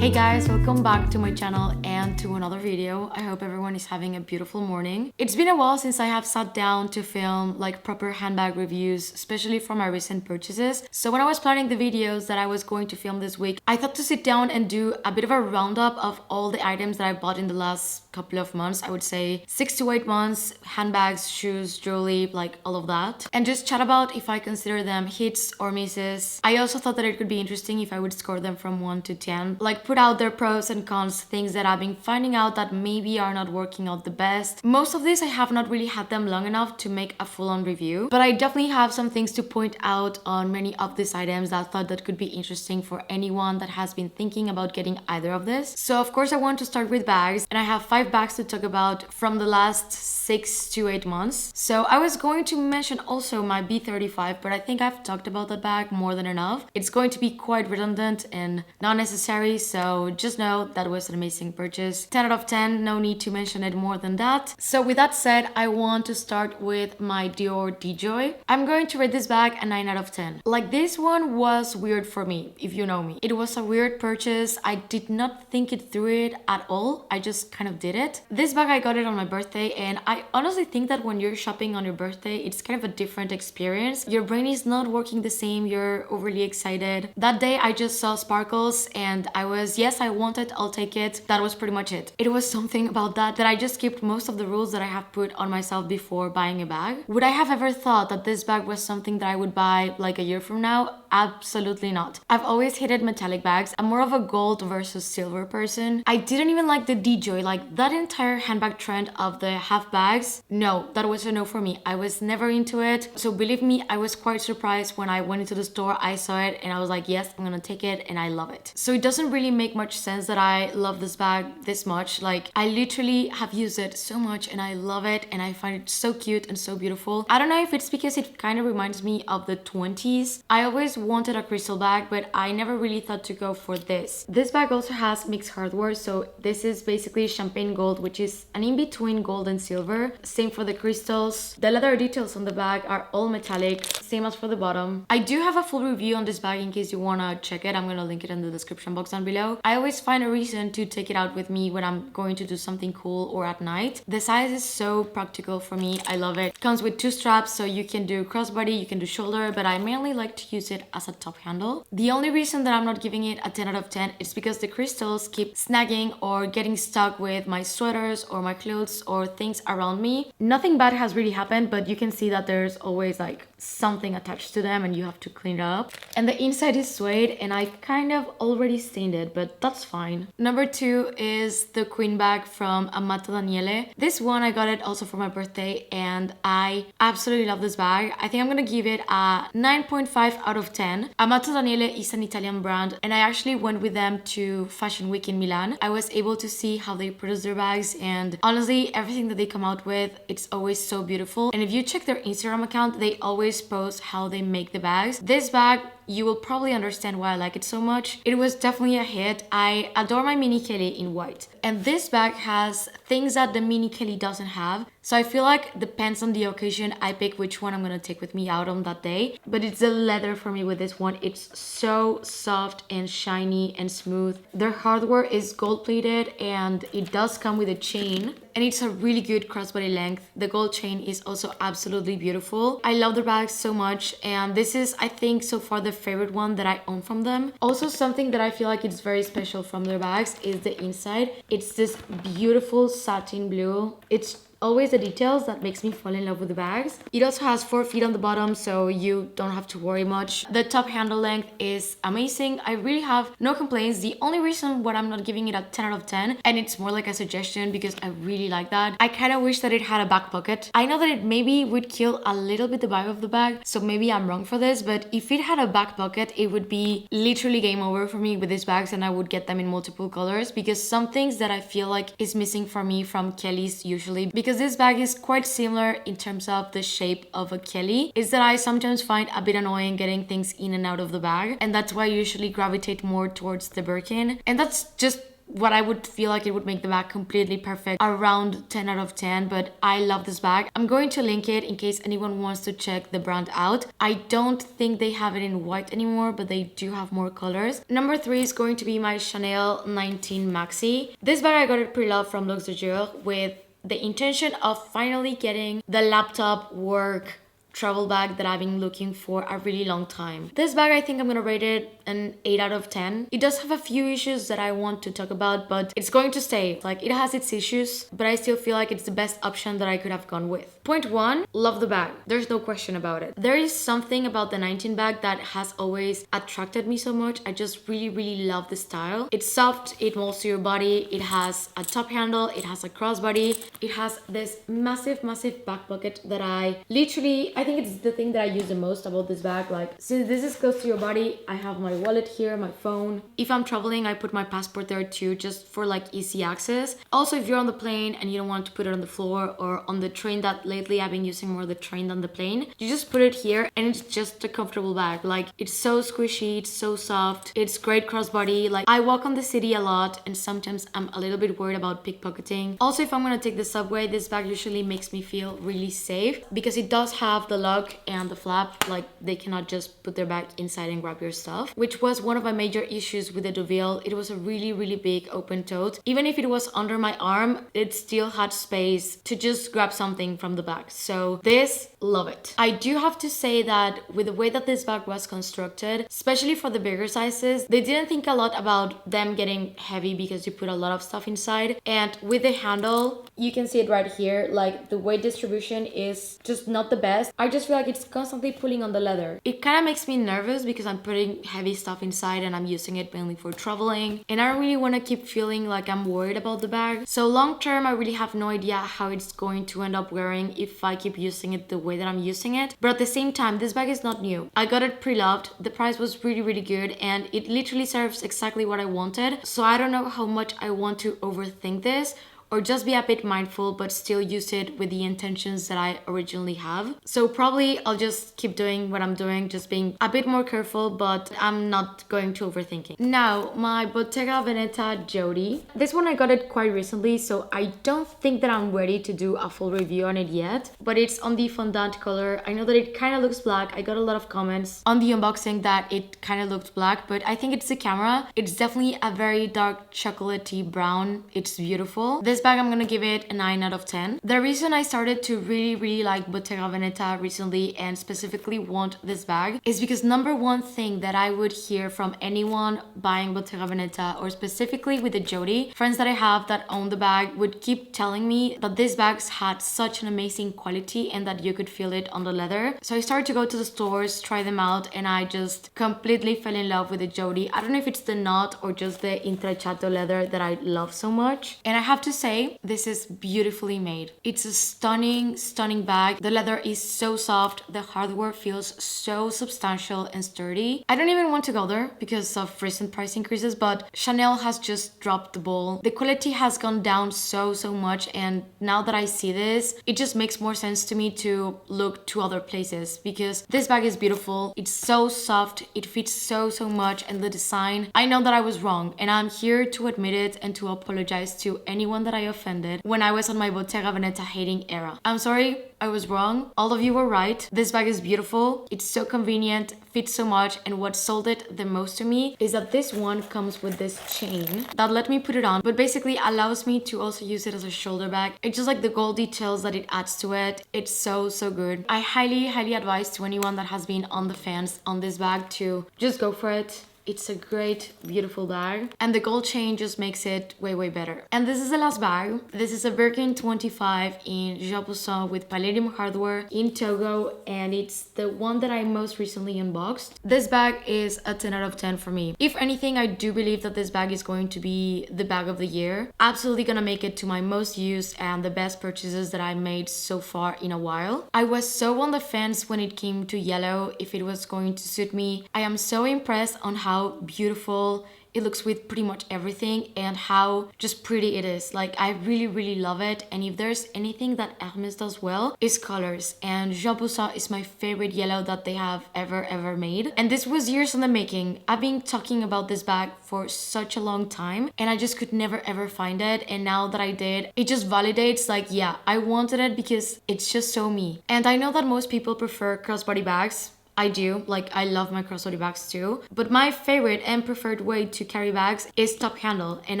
Hey guys, welcome back to my channel and to another video. I hope everyone is having a beautiful morning. It's been a while since I have sat down to film like proper handbag reviews, especially for my recent purchases. So when I was planning the videos that I was going to film this week, I thought to sit down and do a bit of a roundup of all the items that I bought in the last couple of months. I would say 6 to 8 months, handbags, shoes, jewelry, like all of that. And just chat about if I consider them hits or misses. I also thought that it could be interesting if I would score them from 1 to 10. Like put out their pros and cons, things that I've been finding out that maybe are not working out the best. Most of this I have not really had them long enough to make a full-on review, but I definitely have some things to point out on many of these items that I thought that could be interesting for anyone that has been thinking about getting either of this. So of course I want to start with bags, and I have 5 bags to talk about from the last 6 to 8 months. So I was going to mention also my B35, but I think I've talked about that bag more than enough. It's going to be quite redundant and not necessary, so just know that was an amazing purchase. 10 out of 10, no need to mention it more than that. So with that said, I want to start with my Dior DJoy. I'm going to rate this bag a 9 out of 10. Like, this one was weird for me, if you know me. It was a weird purchase. I did not think it through it at all. I just kind of did it. This bag, I got it on my birthday, and I honestly think that when you're shopping on your birthday, it's kind of a different experience. Your brain is not working the same. You're overly excited. That day, I just saw sparkles and I was, yes, I want it, I'll take it. That was pretty much it. It was something about that I just skipped most of the rules that I have put on myself before buying a bag. Would I have ever thought that this bag was something that I would buy like a year from now? Absolutely not. I've always hated metallic bags. I'm more of a gold versus silver person. I didn't even like the DJoy, like that entire handbag trend of the half bags. No, that was a no for me. I was never into it. So believe me, I was quite surprised when I went into the store, I saw it and I was like, yes, I'm gonna take it, and I love it. So it doesn't really make much sense that I love this bag this much. Like, I literally have used it so much and I love it and I find it so cute and so beautiful. I don't know if it's because it kind of reminds me of the 20s. I always wanted a crystal bag, but I never really thought to go for this. This bag also has mixed hardware, so this is basically champagne gold, which is an in-between gold and silver. Same for the crystals. The leather details on the bag are all metallic, same as for the bottom. I do have a full review on this bag in case you wanna check it. I'm gonna link it in the description box down below. I always find a reason to take it out with me when I'm going to do something cool or at night. The size is so practical for me. I love it. It comes with 2 straps, so you can do crossbody, you can do shoulder, but I mainly like to use it as a top handle. The only reason that I'm not giving it a 10 out of 10 is because the crystals keep snagging or getting stuck with my sweaters or my clothes or things around me. Nothing bad has really happened, but you can see that there's always like something attached to them and you have to clean it up. And the inside is suede and I kind of already stained it, but that's fine. Number 2 is the queen bag from Amata Danelle. This one, I got it also for my birthday and I absolutely love this bag. I think I'm gonna give it a 9.5 out of 10. Amata Danelle is an Italian brand and I actually went with them to Fashion Week in Milan. I was able to see how they produce their bags, and honestly, everything that they come out with, it's always so beautiful. And if you check their Instagram account, they always post how they make the bags. This bag, you will probably understand why I like it so much. It was definitely a hit. I adore my mini Kelly in white. And this bag has things that the mini Kelly doesn't have. So I feel like depends on the occasion, I pick which one I'm gonna take with me out on that day. But it's the leather for me with this one. It's so soft and shiny and smooth. Their hardware is gold plated and it does come with a chain. And it's a really good crossbody length. The gold chain is also absolutely beautiful. I love their bags so much, and this is, I think, so far the favorite one that I own from them. Also, something that I feel like it's very special from their bags is the inside. It's this beautiful satin blue. It's always the details that makes me fall in love with the bags. It also has 4 feet on the bottom, so you don't have to worry much. The top handle length is amazing. I really have no complaints. The only reason why I'm not giving it a 10 out of 10, and it's more like a suggestion because I really like that, I kind of wish that it had a back pocket. I know that it maybe would kill a little bit the vibe of the bag, so maybe I'm wrong for this, but if it had a back pocket, it would be literally game over for me with these bags, and I would get them in multiple colors, because some things that I feel like is missing for me from Kelly's usually, because this bag is quite similar in terms of the shape of a Kelly, is that I sometimes find a bit annoying getting things in and out of the bag, and that's why I usually gravitate more towards the Birkin, and that's just what I would feel like it would make the bag completely perfect, around 10 out of 10. But I love this bag. I'm going to link it in case anyone wants to check the brand out. I don't think they have it in white anymore, but they do have more colors. Number 3 is going to be my Chanel 19 Maxi. This bag I got it pre-loved from Luxembourg with the intention of finally getting the laptop work travel bag that I've been looking for a really long time. This bag, I think I'm gonna rate it an 8 out of 10. It does have a few issues that I want to talk about, but it's going to stay. Like, it has its issues, but I still feel like it's the best option that I could have gone with. Point 1, love the bag. There's no question about it. There is something about the 19 bag that has always attracted me so much. I just really love the style. It's soft, it molds to your body, it has a top handle, it has a crossbody, it has this massive back pocket that I think it's the thing that I use the most about this bag. Like, since this is close to your body, I have my wallet here, my phone. If I'm traveling, I put my passport there too, just for like easy access. Also, if you're on the plane and you don't want to put it on the floor or on the train, that lately I've been using more the train than the plane, you just put it here and it's just a comfortable bag. Like, it's so squishy, it's so soft, it's great crossbody. Like, I walk on the city a lot and sometimes I'm a little bit worried about pickpocketing. Also, if I'm gonna take the subway, this bag usually makes me feel really safe because it does have the lug and the flap. Like, they cannot just put their bag inside and grab your stuff, which was one of my major issues with the Deauville. It was a really big open tote. Even if it was under my arm, it still had space to just grab something from the bag. So this, love it. I do have to say that with the way that this bag was constructed, especially for the bigger sizes, they didn't think a lot about them getting heavy because you put a lot of stuff inside. And with the handle, you can see it right here, like the weight distribution is just not the best. I just feel like it's constantly pulling on the leather. It kind of makes me nervous because I'm putting heavy stuff inside and I'm using it mainly for traveling, and I don't really want to keep feeling like I'm worried about the bag. So long term, I really have no idea how it's going to end up wearing if I keep using it the way that I'm using it. But at the same time, this bag is not new. I got it pre-loved. The price was really good and it literally serves exactly what I wanted. So I don't know how much I want to overthink this or just be a bit mindful but still use it with the intentions that I originally have. So probably I'll just keep doing what I'm doing, just being a bit more careful, but I'm not going to overthink it. Now, my Bottega Veneta Jodie. This one I got it quite recently, so I don't think that I'm ready to do a full review on it yet, but it's on the fondant color. I know that it kind of looks black. I got a lot of comments on the unboxing that it kind of looked black, but I think it's the camera. It's definitely a very dark chocolatey brown. It's beautiful. This bag, I'm gonna give it a 9 out of 10. The reason I started to really like Bottega Veneta recently and specifically want this bag is because number one thing that I would hear from anyone buying Bottega Veneta, or specifically with the Jodie, friends that I have that own the bag would keep telling me that these bags had such an amazing quality and that you could feel it on the leather. So I started to go to the stores, try them out, and I just completely fell in love with the Jodie. I don't know if it's the knot or just the intrecciato leather that I love so much. And I have to say, this is beautifully made. It's a stunning bag. The leather is so soft. The hardware feels so substantial and sturdy. I don't even want to go there because of recent price increases, but Chanel has just dropped the ball. The quality has gone down so much, and now that I see this, it just makes more sense to me to look to other places because this bag is beautiful. It's so soft. It fits so much, and the design, I know that I was wrong, and I'm here to admit it and to apologize to anyone that I offended when I was on my Bottega Veneta hating era. I'm sorry, I was wrong. All of you were right. This bag is beautiful. It's so convenient, fits so much, and what sold it the most to me is that this one comes with this chain that let me put it on, but basically allows me to also use it as a shoulder bag. It's just like the gold details that it adds to it. It's so good. I highly advise to anyone that has been on the fence on this bag to just go for it. It's a great, beautiful bag, and the gold chain just makes it way better. And this is the last bag. This is a Birkin 25 in Jean with palladium hardware in Togo, and it's the one that I most recently unboxed. This bag is a 10 out of 10 for me. If anything, I do believe that this bag is going to be the bag of the year. Absolutely gonna make it to my most used and the best purchases that I made so far in a while. I was so on the fence when it came to yellow, if it was going to suit me. I am so impressed on how beautiful it looks with pretty much everything and how just pretty it is. Like, I really love it. And if there's anything that Hermes does well, is colors. And Jean Poussin is my favorite yellow that they have ever made. And this was years in the making. I've been talking about this bag for such a long time and I just could never ever find it. And now that I did, it just validates like, yeah, I wanted it because it's just so me. And I know that most people prefer crossbody bags. I do, like I love my crossbody bags too, but my favorite and preferred way to carry bags is top handle, and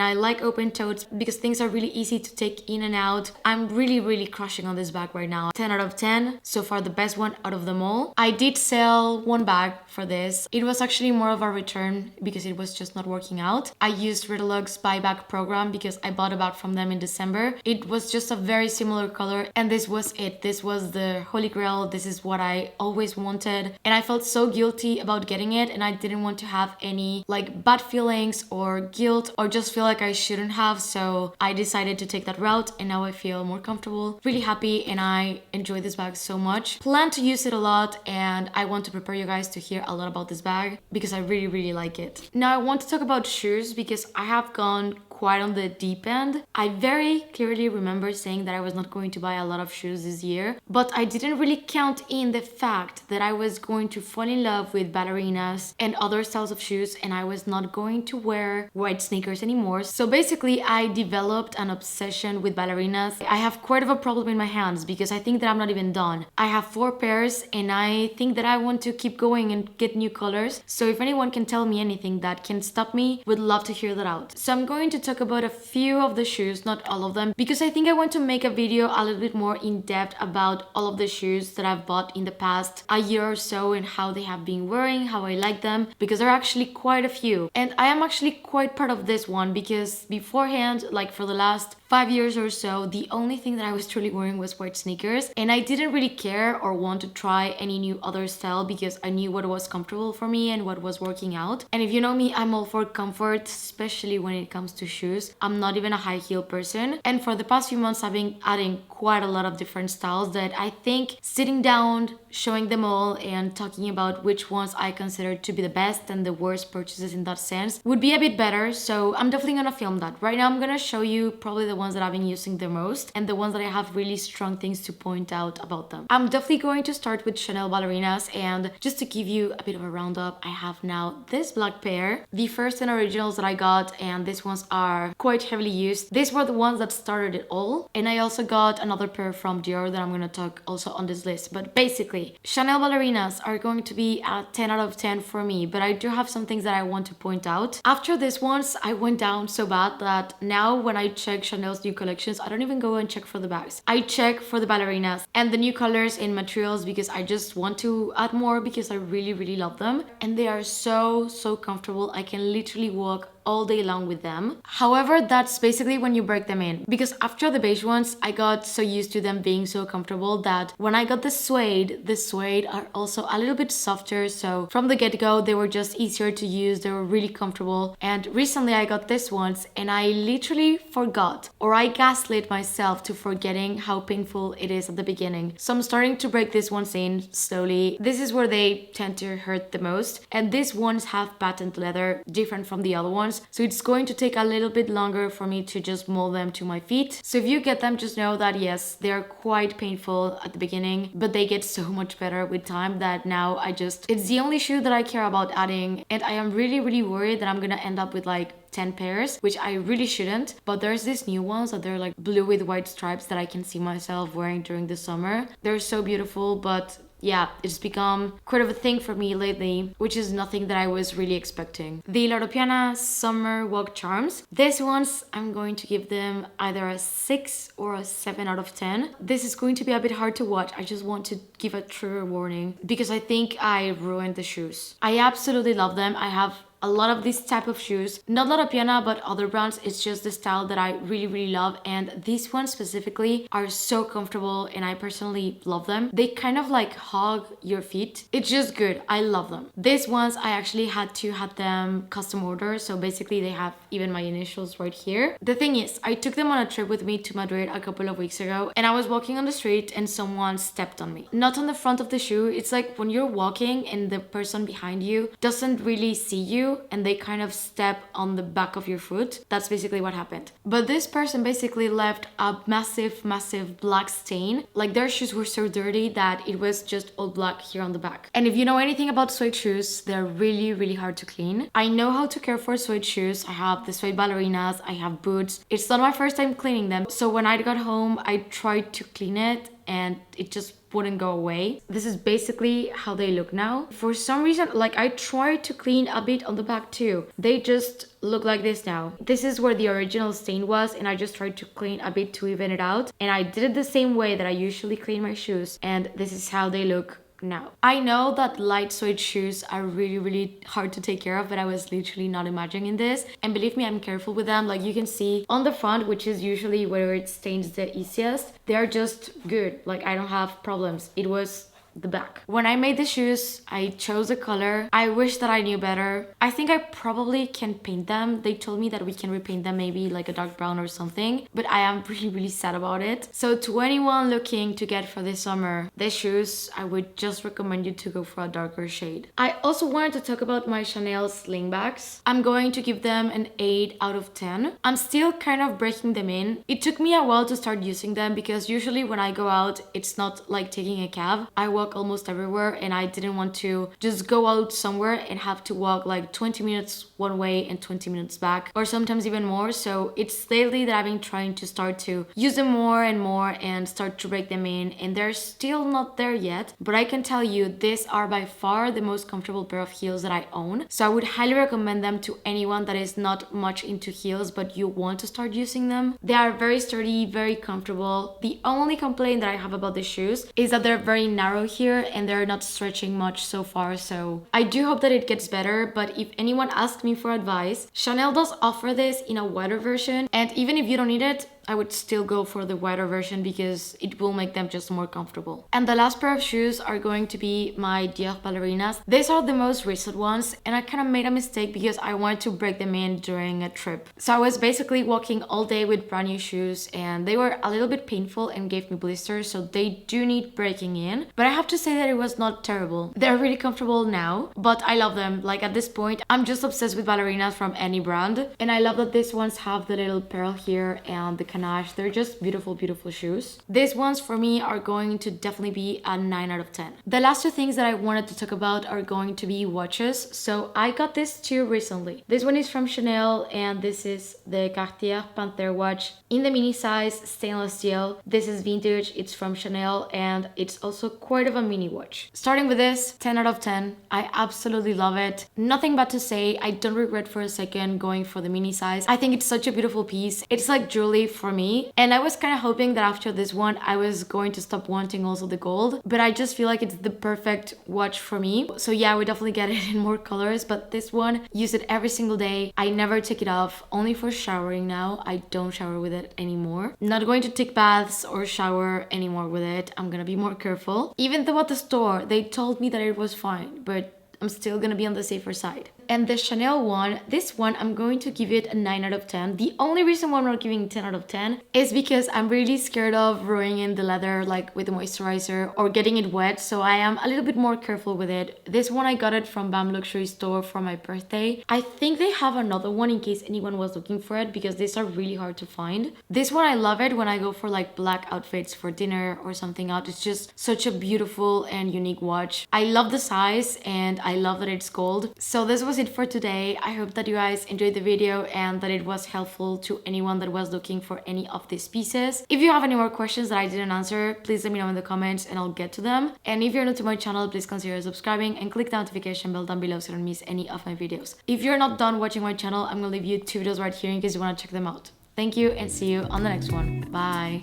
I like open totes because things are really easy to take in and out. I'm really crushing on this bag right now. 10 out of 10, so far the best one out of them all. I did sell one bag for this. It was actually more of a return because it was just not working out. I used Ritalog's buyback program because I bought a bag from them in December. It was just a very similar color and this was it. This was the holy grail. This is what I always wanted. And I felt so guilty about getting it and I didn't want to have any like bad feelings or guilt or just feel like I shouldn't have. So I decided to take that route and now I feel more comfortable, really happy, and I enjoy this bag so much. Plan to use it a lot and I want to prepare you guys to hear a lot about this bag because I really like it. Now I want to talk about shoes because I have gone quite on the deep end. I very clearly remember saying that I was not going to buy a lot of shoes this year, but I didn't really count in the fact that I was going to fall in love with ballerinas and other styles of shoes and I was not going to wear white sneakers anymore. So basically I developed an obsession with ballerinas. I have quite of a problem in my hands because I think that I'm not even done. I have 4 pairs and I think that I want to keep going and get new colors. So if anyone can tell me anything that can stop me, would love to hear that out. So I'm going to talk about a few of the shoes, not all of them, because I think I want to make a video a little bit more in depth about all of the shoes that I've bought in the past a year or so and how they have been wearing, how I like them, because there are actually quite a few. And I am actually quite proud of this one because beforehand, like for the last 5 years or so, the only thing that I was truly wearing was white sneakers and I didn't really care or want to try any new other style because I knew what was comfortable for me and what was working out. And if you know me, I'm all for comfort, especially when it comes to shoes. I'm not even a high heel person, and for the past few months I've been adding quite a lot of different styles that I think sitting down, showing them all and talking about which ones I consider to be the best and the worst purchases in that sense would be a bit better. So I'm definitely gonna film that. Right now I'm gonna show you probably the ones that I've been using the most and the ones that I have really strong things to point out about them. I'm definitely going to start with Chanel ballerinas, and just to give you a bit of a roundup, I have now this black pair, the first and originals that I got, and these ones are quite heavily used. These were the ones that started it all, and I also got another pair from Dior that I'm gonna talk also on this list. But basically, Chanel ballerinas are going to be a 10 out of 10 for me, but I do have some things that I want to point out. After this ones, I went down so bad that now when I check Chanel's new collections, I don't even go and check for the bags. I check for the ballerinas and the new colors and materials because I just want to add more because I really love them. And they are so comfortable. I can literally walk all day long with them. However, that's basically when you break them in, because after the beige ones, I got so used to them being so comfortable that when I got the suede are also a little bit softer. So from the get-go, they were just easier to use. They were really comfortable. And recently I got this ones and I literally forgot, or I gaslit myself to forgetting how painful it is at the beginning. So I'm starting to break these ones in slowly. This is where they tend to hurt the most. And these ones have patent leather, different from the other ones. So it's going to take a little bit longer for me to just mold them to my feet. So if you get them, just know that yes, they're quite painful at the beginning, but they get so much better with time that now it's the only shoe that I care about adding. And I am really worried that I'm gonna end up with like 10 pairs, which I really shouldn't. But there's these new ones that they're like blue with white stripes that I can see myself wearing during the summer. They're so beautiful, but yeah, it's become quite of a thing for me lately, which is nothing that I was really expecting. The Loro Piana Summer Walk Charms. These ones, I'm going to give them either a 6 or a 7 out of 10. This is going to be a bit hard to watch. I just want to give a trigger warning because I think I ruined the shoes. I absolutely love them. I have a lot of this type of shoes, not Loro Piana but other brands. It's just the style that I really love, and these ones specifically are so comfortable and I personally love them. They kind of like hug your feet. It's just good. I love them. These ones I actually had to have them custom order, so basically they have even my initials right here. The thing is, I took them on a trip with me to Madrid a couple of weeks ago and I was walking on the street and someone stepped on me. Not on the front of the shoe. It's like when you're walking and the person behind you doesn't really see you you and they kind of step on the back of your foot. That's basically what happened. But this person basically left a massive black stain. Like their shoes were so dirty that it was just all black here on the back. And if you know anything about suede shoes, they're really hard to clean. I know how to care for suede shoes. I have the suede ballerinas, I have boots. It's not my first time cleaning them. So when I got home, I tried to clean it and it just wouldn't go away. This is basically how they look now. For some reason, like I tried to clean a bit on the back too. They just look like this now. This is where the original stain was and I just tried to clean a bit to even it out. And I did it the same way that I usually clean my shoes. And this is how they look now. I know that light suede shoes are really hard to take care of, but I was literally not imagining this. And believe me, I'm careful with them. Like you can see on the front, which is usually where it stains the easiest, they're just good. Like I don't have problems. It was the back. When I made the shoes, I chose a color. I wish that I knew better. I think I probably can paint them. They told me that we can repaint them, maybe like a dark brown or something, but I am really sad about it. So to anyone looking to get for this summer these shoes, I would just recommend you to go for a darker shade. I also wanted to talk about my Chanel slingbacks. I'm going to give them an 8 out of 10. I'm still kind of breaking them in. It took me a while to start using them because usually when I go out, it's not like taking a cab. I walk almost everywhere and I didn't want to just go out somewhere and have to walk like 20 minutes one way and 20 minutes back, or sometimes even more. So it's lately that I've been trying to start to use them more and more and start to break them in, and they're still not there yet, but I can tell you these are by far the most comfortable pair of heels that I own. So I would highly recommend them to anyone that is not much into heels but you want to start using them. They are very sturdy, very comfortable. The only complaint that I have about the shoes is that they're very narrow here and they're not stretching much so far, so I do hope that it gets better. But if anyone asks me for advice, Chanel does offer this in a wider version, and even if you don't need it, I would still go for the wider version because it will make them just more comfortable. And the last pair of shoes are going to be my Dior ballerinas. These are the most recent ones and I kind of made a mistake because I wanted to break them in during a trip. So I was basically walking all day with brand new shoes and they were a little bit painful and gave me blisters, so they do need breaking in. But I have to say that it was not terrible. They're really comfortable now, but I love them. Like at this point, I'm just obsessed with ballerinas from any brand. And I love that these ones have the little pearl here and the ganache. They're just beautiful shoes. These ones for me are going to definitely be a 9 out of 10. The last two things that I wanted to talk about are going to be watches. So I got this too recently. This one is from Chanel and this is the Cartier Panthère watch in the mini size, stainless steel. This is vintage, it's from Chanel and it's also quite of a mini watch. Starting with this, 10 out of 10. I absolutely love it. Nothing bad to say. I don't regret for a second going for the mini size. I think it's such a beautiful piece. It's like jewelry for me, and I was kind of hoping that after this one I was going to stop wanting also the gold, but I just feel like it's the perfect watch for me. So yeah, we definitely get it in more colors, but this one, use it every single day. I never take it off, only for showering now. I don't shower with it anymore. Not going to take baths or shower anymore with it. I'm gonna be more careful. Even though at the store they told me that it was fine, but I'm still gonna be on the safer side. And the Chanel one, this one, I'm going to give it a 9 out of 10. The only reason why I'm not giving 10 out of 10 is because I'm really scared of ruining the leather like with the moisturizer or getting it wet. So I am a little bit more careful with it. This one I got it from BAM Luxury Store for my birthday. I think they have another one in case anyone was looking for it because these are really hard to find. This one I love it when I go for like black outfits for dinner or something out. It's just such a beautiful and unique watch. I love the size and I love that it's gold. So this was it for today. I hope that you guys enjoyed the video and that it was helpful to anyone that was looking for any of these pieces. If you have any more questions that I didn't answer, please let me know in the comments and I'll get to them. And if you're new to my channel, please consider subscribing and click the notification bell down below so you don't miss any of my videos. If you're not done watching my channel, I'm gonna leave you 2 videos right here in case you want to check them out. Thank you and see you on the next one. Bye.